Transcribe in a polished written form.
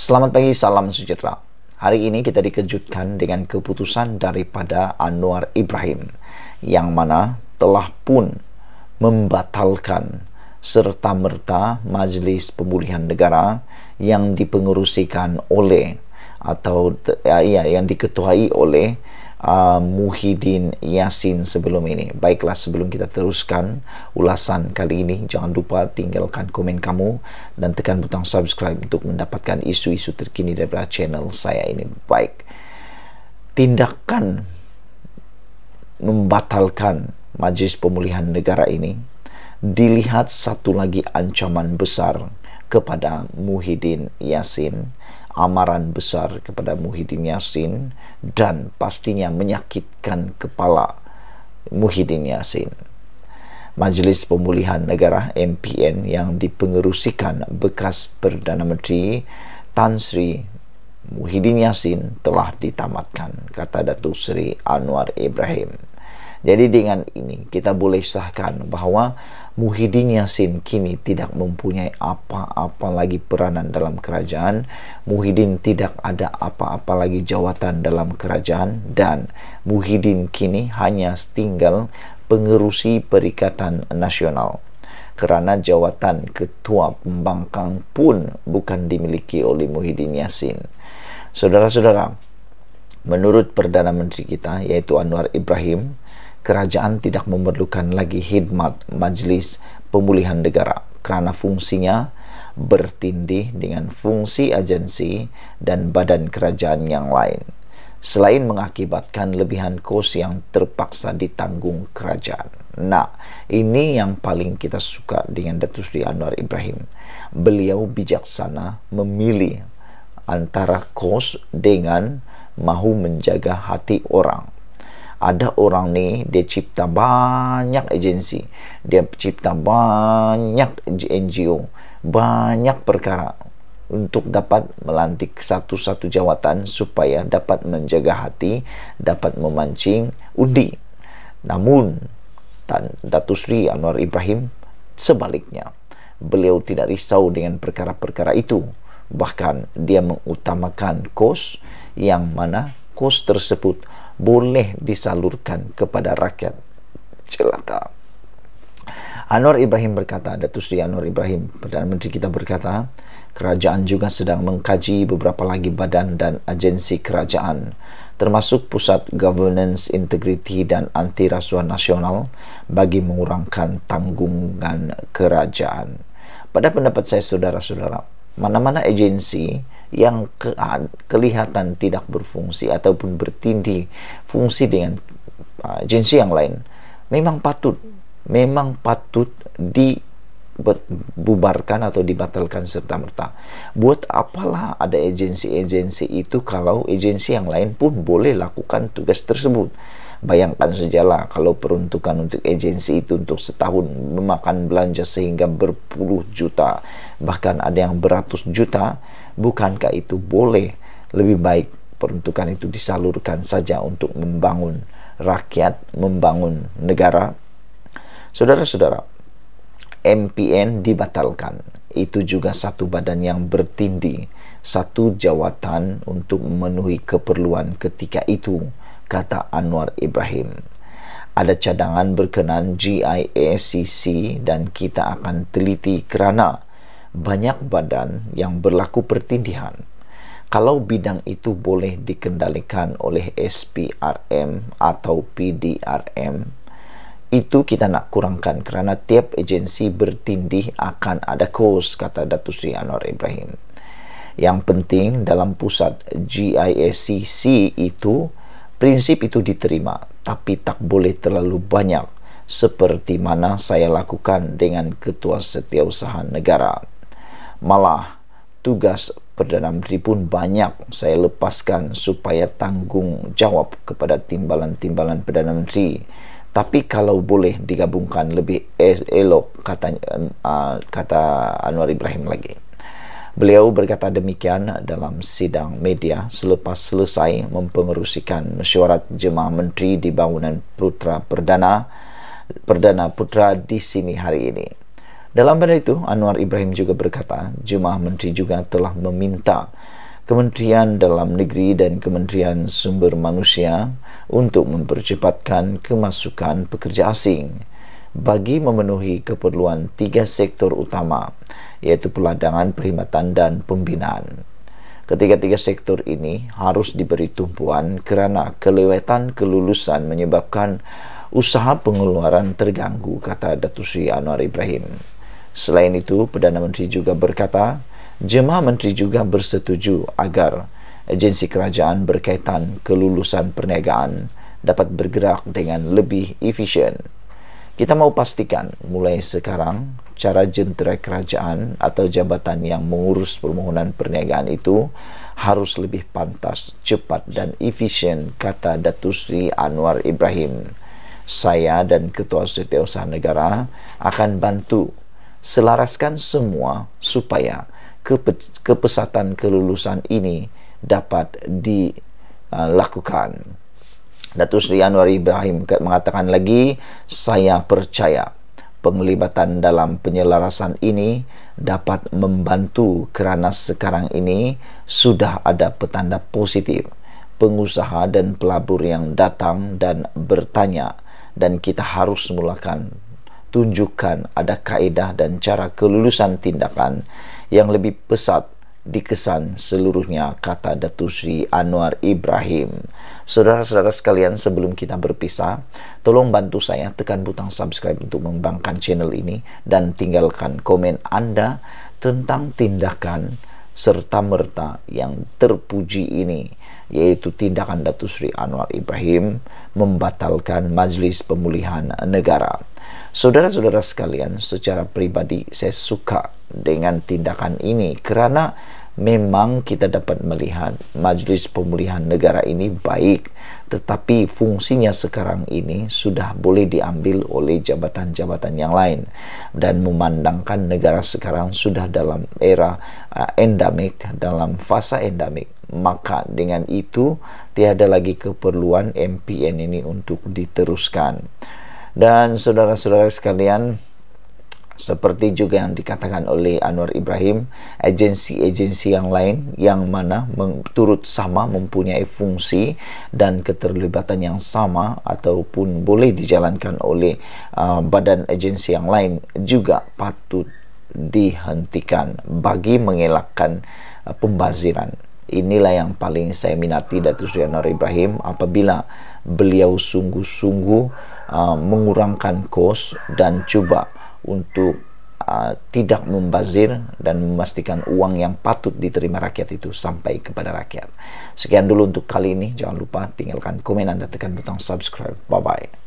Selamat pagi, salam sejahtera. Hari ini kita dikejutkan dengan keputusan daripada Anwar Ibrahim yang mana telah pun membatalkan serta-merta Majlis Pemulihan Negara yang dipengerusikan oleh yang diketuai oleh Muhyiddin Yassin sebelum ini. Baiklah, sebelum kita teruskan ulasan kali ini, jangan lupa tinggalkan komen kamu dan tekan butang subscribe untuk mendapatkan isu-isu terkini daripada channel saya ini. Baik, tindakan membatalkan Majlis Pemulihan Negara ini dilihat satu lagi ancaman besar kepada Muhyiddin Yassin, amaran besar kepada Muhyiddin Yassin, dan pastinya menyakitkan kepala Muhyiddin Yassin. Majlis Pemulihan Negara MPN yang dipengerusikan bekas Perdana Menteri Tan Sri Muhyiddin Yassin telah ditamatkan, kata Datuk Seri Anwar Ibrahim. Jadi dengan ini kita boleh sahkan bahawa Muhyiddin Yassin kini tidak mempunyai apa-apa lagi peranan dalam kerajaan. Muhyiddin tidak ada apa-apa lagi jawatan dalam kerajaan, dan Muhyiddin kini hanya tinggal pengerusi Perikatan Nasional, kerana jawatan Ketua Pembangkang pun bukan dimiliki oleh Muhyiddin Yassin. Saudara-saudara, menurut Perdana Menteri kita iaitu Anwar Ibrahim, kerajaan tidak memerlukan lagi khidmat Majlis Pemulihan Negara kerana fungsinya bertindih dengan fungsi agensi dan badan kerajaan yang lain, selain mengakibatkan lebihan kos yang terpaksa ditanggung kerajaan. Nah, ini yang paling kita suka dengan Datuk Seri Anwar Ibrahim. Beliau bijaksana memilih antara kos dengan mahu menjaga hati orang. Ada orang ni, dia cipta banyak agensi, dia cipta banyak NGO, banyak perkara untuk dapat melantik satu-satu jawatan supaya dapat menjaga hati, dapat memancing undi. Namun Datuk Seri Anwar Ibrahim sebaliknya, beliau tidak risau dengan perkara-perkara itu. Bahkan dia mengutamakan kos yang mana kos tersebut boleh disalurkan kepada rakyat jelata. Anwar Ibrahim berkata, Datuk Seri Anwar Ibrahim, Perdana Menteri kita berkata, kerajaan juga sedang mengkaji beberapa lagi badan dan agensi kerajaan, termasuk Pusat Governance Integrity dan Anti Rasuah Nasional, bagi mengurangkan tanggungan kerajaan. Pada pendapat saya, saudara-saudara, mana-mana agensi yang kelihatan tidak berfungsi ataupun bertindih fungsi dengan agensi yang lain memang patut dibubarkan atau dibatalkan serta-merta. Buat apalah ada agensi-agensi itu kalau agensi yang lain pun boleh lakukan tugas tersebut? Bayangkan sajalah kalau peruntukan untuk agensi itu untuk setahun memakan belanja sehingga berpuluh juta, bahkan ada yang beratus juta. Bukankah itu boleh lebih baik peruntukan itu disalurkan saja untuk membangun rakyat, membangun negara? Saudara-saudara, MPN dibatalkan. Itu juga satu badan yang bertindih, satu jawatan untuk memenuhi keperluan ketika itu, kata Anwar Ibrahim. Ada cadangan berkenaan GIACC dan kita akan teliti kerana banyak badan yang berlaku pertindihan. Kalau bidang itu boleh dikendalikan oleh SPRM atau PDRM, itu kita nak kurangkan kerana tiap agensi bertindih akan ada kos, kata Datuk Seri Anwar Ibrahim. Yang penting dalam pusat GIACC itu, prinsip itu diterima, tapi tak boleh terlalu banyak seperti mana saya lakukan dengan Ketua Setiausaha Negara. Malah tugas Perdana Menteri pun banyak saya lepaskan supaya tanggung jawab kepada timbalan-timbalan Perdana Menteri. Tapi kalau boleh digabungkan lebih elok, kata Anwar Ibrahim lagi. Beliau berkata demikian dalam sidang media selepas selesai mempengerusikan mesyuarat Jemaah Menteri di bangunan Putra Perdana Putra di sini hari ini. Dalam pada itu, Anwar Ibrahim juga berkata, Jemaah Menteri juga telah meminta Kementerian Dalam Negeri dan Kementerian Sumber Manusia untuk mempercepatkan kemasukan pekerja asing bagi memenuhi keperluan 3 sektor utama, yaitu peladangan, perkhidmatan, dan pembinaan. Ketiga-tiga sektor ini harus diberi tumpuan kerana kelewatan kelulusan menyebabkan usaha pengeluaran terganggu, kata Datuk Seri Anwar Ibrahim. Selain itu, Perdana Menteri juga berkata, Jemaah Menteri juga bersetuju agar agensi kerajaan berkaitan kelulusan perniagaan dapat bergerak dengan lebih efisien. Kita mahu pastikan mulai sekarang cara jentera kerajaan atau jabatan yang mengurus permohonan perniagaan itu harus lebih pantas, cepat dan efisien, kata Datuk Seri Anwar Ibrahim. Saya dan Ketua Setiausaha Negara akan bantu selaraskan semua supaya kepesatan kelulusan ini dapat dilakukan. Datuk Seri Anwar Ibrahim mengatakan lagi, saya percaya penglibatan dalam penyelarasan ini dapat membantu kerana sekarang ini sudah ada petanda positif pengusaha dan pelabur yang datang dan bertanya, dan kita harus mulakan tunjukkan ada kaedah dan cara kelulusan tindakan yang lebih pesat dikesan seluruhnya, kata Datuk Seri Anwar Ibrahim. Saudara-saudara sekalian, sebelum kita berpisah, tolong bantu saya tekan butang subscribe untuk mengembangkan channel ini dan tinggalkan komen Anda tentang tindakan serta-merta yang terpuji ini, yaitu tindakan Datuk Seri Anwar Ibrahim membatalkan Majlis Pemulihan Negara. Saudara-saudara sekalian, secara pribadi saya suka dengan tindakan ini kerana memang kita dapat melihat Majlis Pemulihan Negara ini baik, tetapi fungsinya sekarang ini sudah boleh diambil oleh jabatan-jabatan yang lain, dan memandangkan negara sekarang sudah dalam era endemik, dalam fasa endemik, maka dengan itu tiada lagi keperluan MPN ini untuk diteruskan. Dan saudara-saudara sekalian, seperti juga yang dikatakan oleh Anwar Ibrahim, agensi-agensi yang lain yang mana turut sama mempunyai fungsi dan keterlibatan yang sama ataupun boleh dijalankan oleh badan agensi yang lain juga patut dihentikan bagi mengelakkan pembaziran. Inilah yang paling saya minati Datuk Seri Anwar Ibrahim apabila beliau sungguh-sungguh mengurangkan kos dan cuba untuk tidak membazir dan memastikan uang yang patut diterima rakyat itu sampai kepada rakyat. Sekian dulu untuk kali ini. Jangan lupa tinggalkan komen Anda, tekan butang subscribe. Bye-bye.